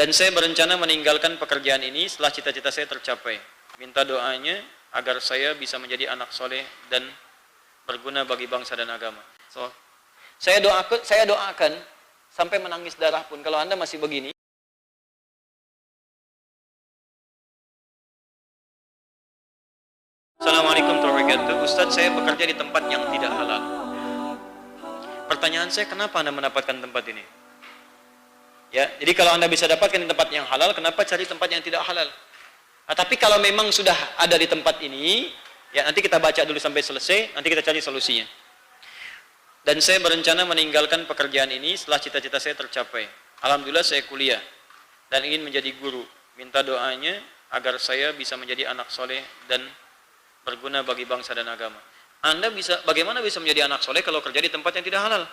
Dan saya berencana meninggalkan pekerjaan ini setelah cita-cita saya tercapai. Minta doanya agar saya bisa menjadi anak soleh dan berguna bagi bangsa dan agama. So, saya doakan sampai menangis darah pun kalau Anda masih begini. Assalamualaikum warahmatullahi wabarakatuh. Ustadz, saya bekerja di tempat yang tidak halal. Pertanyaan saya, kenapa Anda mendapatkan tempat ini? Ya, jadi kalau Anda bisa dapatkan di tempat yang halal, kenapa cari tempat yang tidak halal? Nah, tapi kalau memang sudah ada di tempat ini, ya nanti kita baca dulu sampai selesai, nanti kita cari solusinya. Dan saya berencana meninggalkan pekerjaan ini setelah cita-cita saya tercapai. Alhamdulillah saya kuliah dan ingin menjadi guru. Minta doanya agar saya bisa menjadi anak soleh dan berguna bagi bangsa dan agama. Bagaimana bisa menjadi anak soleh kalau kerja di tempat yang tidak halal?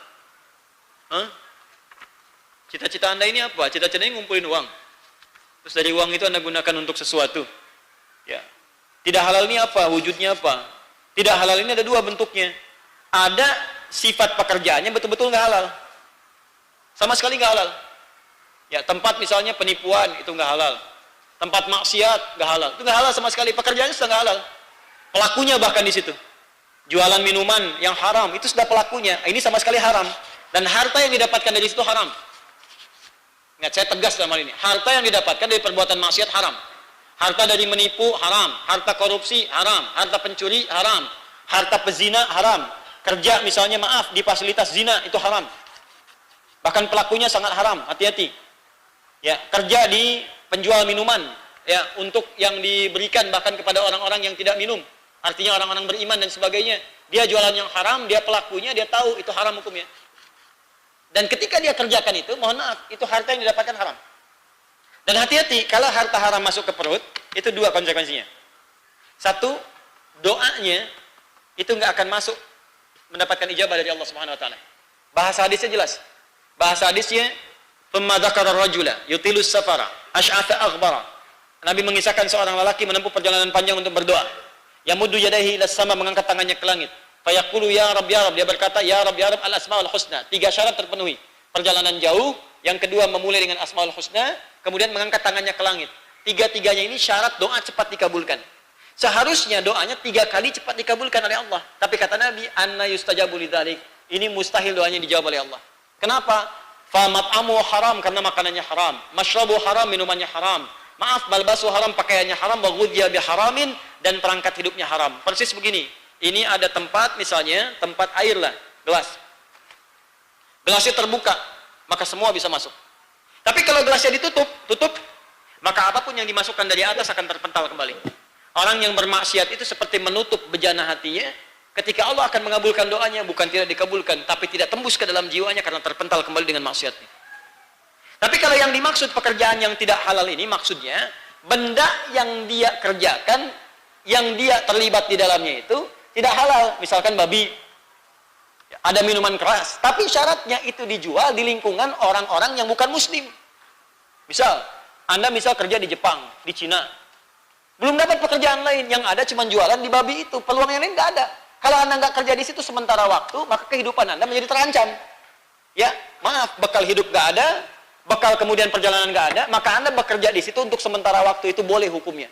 Cita-cita Anda ini apa? Cita-cita ini ngumpulin uang. Terus dari uang itu Anda gunakan untuk sesuatu. Ya. Tidak halal ini apa? Wujudnya apa? Tidak halal ini ada dua bentuknya. Ada sifat pekerjaannya betul-betul nggak halal. Sama sekali nggak halal. Ya, tempat misalnya penipuan itu nggak halal. Tempat maksiat nggak halal. Itu nggak halal sama sekali. Pekerjaannya sudah nggak halal. Pelakunya bahkan di situ. Jualan minuman yang haram itu sudah pelakunya. Ini sama sekali haram. Dan harta yang didapatkan dari situ haram. Ingat, saya tegas dalam hal ini. Harta yang didapatkan dari perbuatan maksiat haram. Harta dari menipu haram. Harta korupsi haram. Harta pencuri haram. Harta pezina haram. Kerja misalnya di fasilitas zina itu haram. Bahkan pelakunya sangat haram. Hati-hati. Ya, kerja di penjual minuman. Ya, untuk yang diberikan bahkan kepada orang-orang yang tidak minum. Artinya orang-orang beriman dan sebagainya. Dia jualan yang haram, dia pelakunya, dia tahu itu haram hukumnya. Dan ketika dia kerjakan itu, mohon maaf, itu harta yang didapatkan haram. Dan hati-hati, kalau harta haram masuk ke perut, itu dua konsekuensinya. Satu, doanya itu nggak akan masuk mendapatkan ijabah dari Allah Subhanahu wa taala. Bahasa hadisnya jelas. Bahasa hadisnya, "Tsumma dzakara ar-rajula yutilus safara, asy'atha aghbara." Nabi mengisahkan seorang lelaki menempuh perjalanan panjang untuk berdoa. Yamuddu yadayhi ilas sama, mengangkat tangannya ke langit. Fayaqulu ya Rabb, dia berkata ya Rabb al-asmaul husna. Tiga syarat terpenuhi. Perjalanan jauh, yang kedua memulai dengan asmaul husna, kemudian mengangkat tangannya ke langit. Tiga-tiganya ini syarat doa cepat dikabulkan. Seharusnya doanya 3 kali cepat dikabulkan oleh Allah. Tapi kata Nabi, anna yustajabu lidzalik. Ini mustahil doanya dijawab oleh Allah. Kenapa? Fa mat'amu haram, karena makanannya haram. Mashrabu haram, minumannya haram. Maaf, balbasu haram, pakaiannya haram, wa ghudhiya biharamin, dan perangkat hidupnya haram. Persis begini. Ini ada tempat, misalnya tempat air lah, gelas. Gelasnya terbuka, maka semua bisa masuk. Tapi kalau gelasnya tutup, maka apapun yang dimasukkan dari atas akan terpental kembali. Orang yang bermaksiat itu seperti menutup bejana hatinya. Ketika Allah akan mengabulkan doanya, bukan tidak dikabulkan, tapi tidak tembus ke dalam jiwanya karena terpental kembali dengan maksiatnya. Tapi kalau yang dimaksud pekerjaan yang tidak halal ini, maksudnya benda yang dia kerjakan, yang dia terlibat di dalamnya itu tidak halal. Misalkan babi, ada minuman keras, tapi syaratnya itu dijual di lingkungan orang-orang yang bukan muslim. Misal, Anda kerja di Jepang, di Cina, belum dapat pekerjaan lain, yang ada cuma jualan di babi itu, peluang yang lain nggak ada. Kalau Anda nggak kerja di situ sementara waktu, maka kehidupan Anda menjadi terancam. Ya, maaf, bekal hidup nggak ada, bekal kemudian perjalanan nggak ada, maka Anda bekerja di situ untuk sementara waktu, itu boleh hukumnya.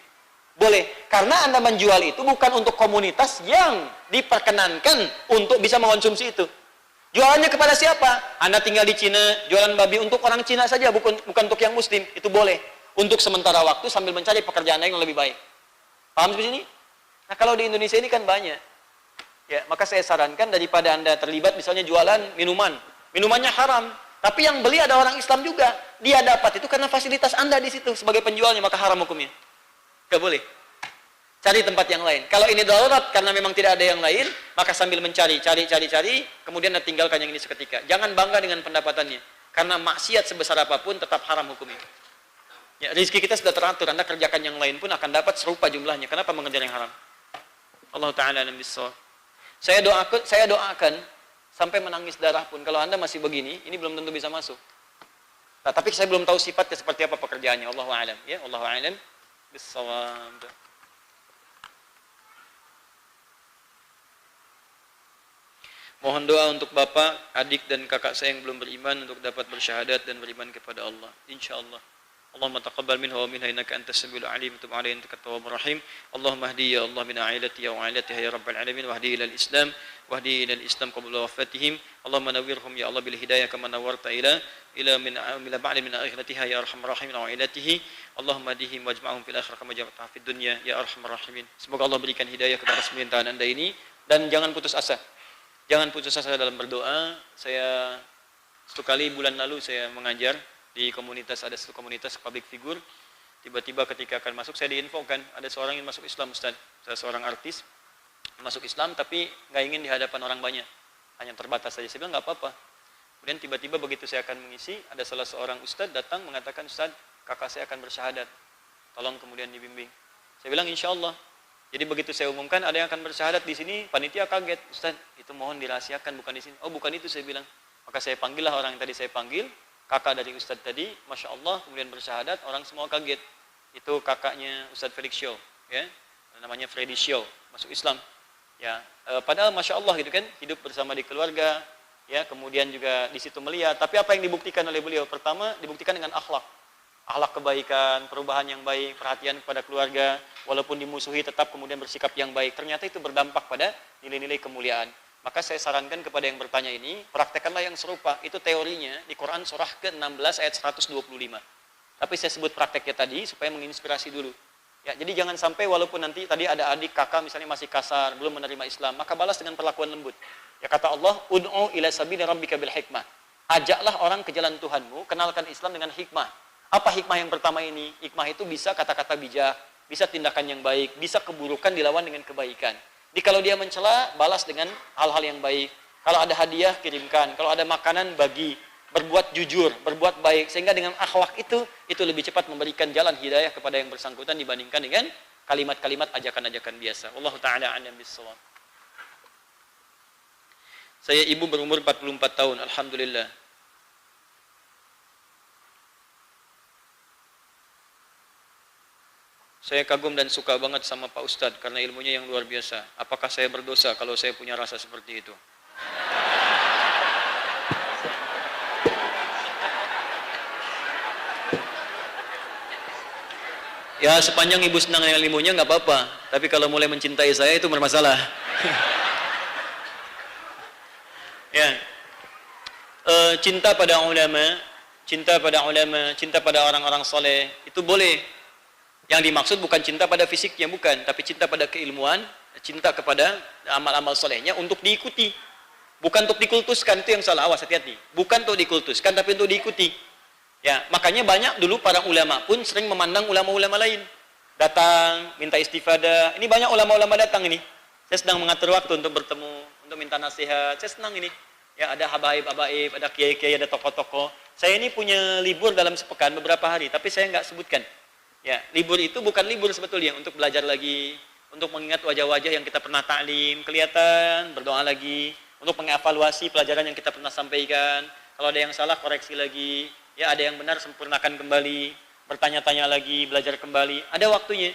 Boleh, karena Anda menjual itu bukan untuk komunitas yang diperkenankan untuk bisa mengkonsumsi itu. Jualannya kepada siapa? Anda tinggal di Cina, jualan babi untuk orang Cina saja, bukan untuk yang muslim. Itu boleh, untuk sementara waktu sambil mencari pekerjaan lain yang lebih baik. Paham sampai sini? Nah, kalau di Indonesia ini kan banyak. Ya, maka saya sarankan daripada Anda terlibat misalnya jualan minumannya haram, tapi yang beli ada orang Islam juga, dia dapat itu karena fasilitas Anda di situ sebagai penjualnya, maka haram hukumnya. Gak boleh. Cari tempat yang lain. Kalau ini darurat karena memang tidak ada yang lain, maka sambil mencari, cari, kemudian Anda tinggalkan yang ini seketika. Jangan bangga dengan pendapatannya, karena maksiat sebesar apapun tetap haram hukumnya. Ya, rezeki kita sudah teratur, Anda kerjakan yang lain pun akan dapat serupa jumlahnya. Kenapa mengejar yang haram? Allah Ta'ala alam bissawab. Saya doakan sampai menangis darah pun kalau Anda masih begini, ini belum tentu bisa masuk. Nah, tapi saya belum tahu sifatnya seperti apa pekerjaannya. Allahu a'lam. Ya, Allahu a'lam bissawab. Mohon doa untuk bapak, adik dan kakak saya yang belum beriman untuk dapat bersyahadat dan beriman kepada Allah. Insyaallah. اللهم تقبل منها ومنها إنك أنت السميع العليم وتب علينا إنك التواب الرحيم اللهم اهدي يا الله من عائلتي وعائلتها يا رب العالمين واهدي إلى الإسلام واهدي إلى الإسلام قبل وفاتهم اللهم نورهم يا الله بالهداية كما نورت إلى بعد من آخرتها يا أرحم الراحمين وعائلته اللهم اهديهم واجمعهم في الآخرة كما جمعتها في الدنيا يا أرحم الراحمين. Semoga Allah berikan hidayah kepada pemerintahan Anda ini dan jangan putus asa. Jangan putus asa dalam berdoa. Saya satu kali bulan lalu saya mengajar di komunitas, ada satu komunitas public figure. Tiba-tiba ketika akan masuk saya diinfokan ada seorang yang masuk Islam, Ustaz. Saya seorang artis masuk Islam tapi nggak ingin di hadapan orang banyak, hanya terbatas saja. Saya bilang nggak apa-apa. Kemudian tiba-tiba begitu saya akan mengisi, ada salah seorang Ustaz datang mengatakan, Ustaz, kakak saya akan bersyahadat, tolong kemudian dibimbing. Saya bilang insya Allah. Jadi begitu saya umumkan ada yang akan bersyahadat di sini, panitia kaget, Ustaz, itu mohon dirahasiakan, bukan di sini. Oh bukan itu, saya bilang. Maka saya panggillah orang yang tadi saya panggil, kakak dari Ustadz tadi, Masya Allah, kemudian bersyahadat, orang semua kaget. Itu kakaknya Ustadz Felix Show, ya, namanya Freddy Show, masuk Islam. Ya, padahal Masya Allah gitu kan, hidup bersama di keluarga, ya, kemudian juga di situ melihat. Tapi apa yang dibuktikan oleh beliau? Pertama, dibuktikan dengan akhlak. Akhlak kebaikan, perubahan yang baik, perhatian kepada keluarga, walaupun dimusuhi tetap kemudian bersikap yang baik. Ternyata itu berdampak pada nilai-nilai kemuliaan. Maka saya sarankan kepada yang bertanya ini, praktekkanlah yang serupa. Itu teorinya di Quran surah ke-16 ayat 125. Tapi saya sebut prakteknya tadi supaya menginspirasi dulu. Ya, jadi jangan sampai walaupun nanti tadi ada adik kakak misalnya masih kasar, belum menerima Islam, maka balas dengan perlakuan lembut. Ya kata Allah, ud'u ila sabili rabbika bil hikmah. Ajaklah orang ke jalan Tuhanmu, kenalkan Islam dengan hikmah. Apa hikmah yang pertama ini? Hikmah itu bisa kata-kata bijak, bisa tindakan yang baik, bisa keburukan dilawan dengan kebaikan. Jadi kalau dia mencela, balas dengan hal-hal yang baik. Kalau ada hadiah, kirimkan. Kalau ada makanan, bagi. Berbuat jujur, berbuat baik. Sehingga dengan akhlak itu lebih cepat memberikan jalan hidayah kepada yang bersangkutan dibandingkan dengan kalimat-kalimat ajakan-ajakan biasa. Wallahu ta'ala a'lam bis-shawab. Saya ibu berumur 44 tahun, alhamdulillah. Saya kagum dan suka banget sama Pak Ustadz karena ilmunya yang luar biasa. Apakah saya berdosa kalau saya punya rasa seperti itu? Ya sepanjang ibu senang dengan ilmunya nggak apa-apa. Tapi kalau mulai mencintai saya itu bermasalah. Ya, cinta pada ulama, cinta pada orang-orang soleh itu boleh. Yang dimaksud bukan cinta pada fisiknya, bukan, tapi cinta pada keilmuan, cinta kepada amal-amal solehnya untuk diikuti. Bukan untuk dikultuskan, itu yang salah, awas hati-hati. Bukan untuk dikultuskan, tapi untuk diikuti. Ya, makanya banyak dulu para ulama pun sering memandang ulama-ulama lain. Datang, minta istifadah. Ini banyak ulama-ulama datang ini. Saya sedang mengatur waktu untuk bertemu, untuk minta nasihat. Saya senang ini. Ya, ada habaib-habaib, ada kiai-kiai, ada tokoh-tokoh. Saya ini punya libur dalam sepekan beberapa hari, tapi saya nggak sebutkan. Ya, libur itu bukan libur sebetulnya untuk belajar lagi, untuk mengingat wajah-wajah yang kita pernah taklim, kelihatan, berdoa lagi, untuk mengevaluasi pelajaran yang kita pernah sampaikan. Kalau ada yang salah, koreksi lagi. Ya, ada yang benar, sempurnakan kembali, bertanya-tanya lagi, belajar kembali. Ada waktunya.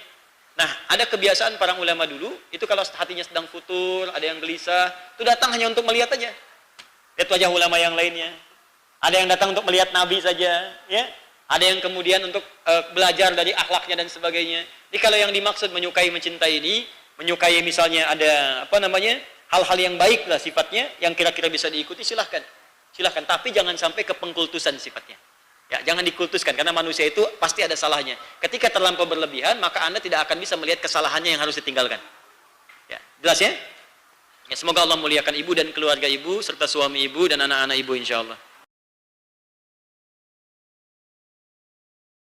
Nah, ada kebiasaan para ulama dulu, itu kalau hatinya sedang futur, ada yang gelisah, itu datang hanya untuk melihat aja. Lihat wajah ulama yang lainnya. Ada yang datang untuk melihat Nabi saja, ya. Ada yang kemudian untuk belajar dari akhlaknya dan sebagainya. Jadi kalau yang dimaksud menyukai, mencintai ini, menyukai misalnya ada hal-hal yang baik lah sifatnya, yang kira-kira bisa diikuti, silahkan. Tapi jangan sampai ke pengkultusan sifatnya. Ya, jangan dikultuskan karena manusia itu pasti ada salahnya. Ketika terlampau berlebihan, maka Anda tidak akan bisa melihat kesalahannya yang harus ditinggalkan. Ya, jelas ya? Ya, semoga Allah muliakan ibu dan keluarga ibu serta suami ibu dan anak-anak ibu insyaallah.